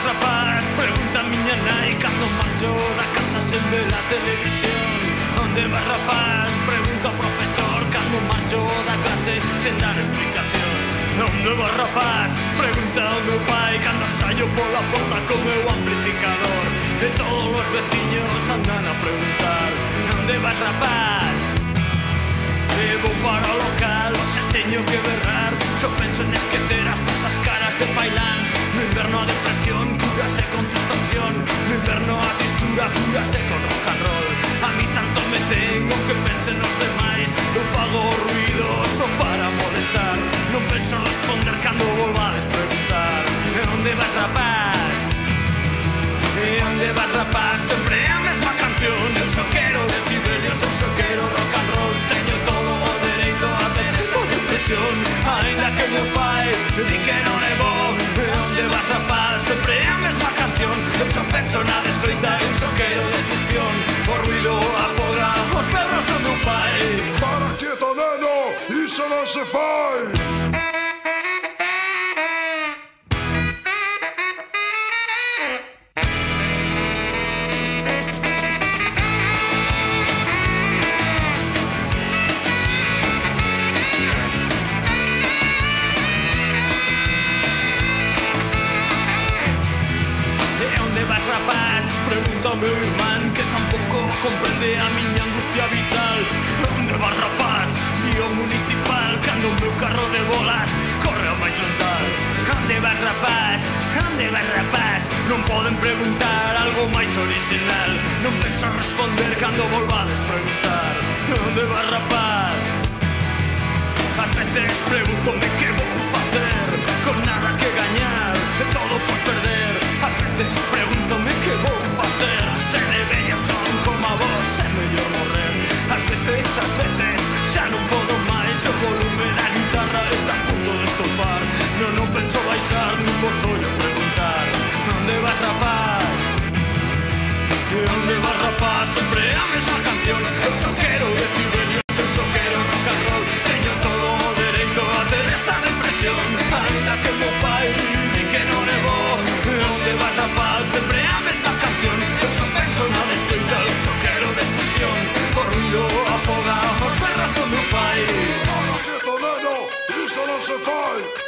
rapaz? Pregunta a miña nai cando marcho da casa sen ver a televisión. Onde vas, rapaz? Pregunta ao profesor cando marcho da clase sen dar explicación. Onde vas, rapaz? Pregunta ao meu pai cando saio pola porta co meu amplificador. E todos os veciños andan a preguntar: onde vas, rapaz? E vou para o local, se teño que berrar. Só penso en esquecer as nosas caras de pailans. No inverno a depresión curase con distorsión. No inverno a tristura curase con rock and roll. A mí tanto me tengo que pensen os demais. Eu fago ruido só para molestar. Non penso responder cando volvades preguntar: e onde vas, rapaz? E onde vas, rapaz? Sempre a mesma canción. Eu só quero decibelios, eu só quero rock and roll. Teño todo o dereito a ter esta depresión, ainda que meu pai di que non é bo. E onde vas, rapaz? Sempre a mesma canción. Eu só penso na desfeita, eu só quero destrucción. O ruido afoga os berros do meu pai. Para quieto, neno, iso non se fai. Pregunta ao meu irmán que tampouco comprende a miña angustia vital. Onde vas, rapaz? Guío municipal cando o meu carro de bolas corre ao máis lontal. Onde vas, rapaz? Onde vas, rapaz? Non poden preguntar algo máis original. Non penso responder cando volvades preguntar: onde vas, rapaz? Ás veces pregúntome que vou facer con nada que gañar e todo por perder. Ás veces pregúntome que vou facer se de vellos son como a vos, é mellor morrer. Ás veces xa non podo máis. O volume da guitarra está a punto de estopar. Non penso baixar, non vos ollo preguntar: onde vas, rapaz? E onde vas, rapaz? Sempre a mesma canción. Eu só quero decibelios, eu só quero rock and roll. Teño todo o dereito a ter esta depresión, ainda que meu pai di que non é bo. E onde vas, rapaz? Sempre a mesma canción. Eu só penso na desfeita, eu só quero destrucción. O ruido afoga os berros do meu pai. Para quieto, neno, iso non se fai.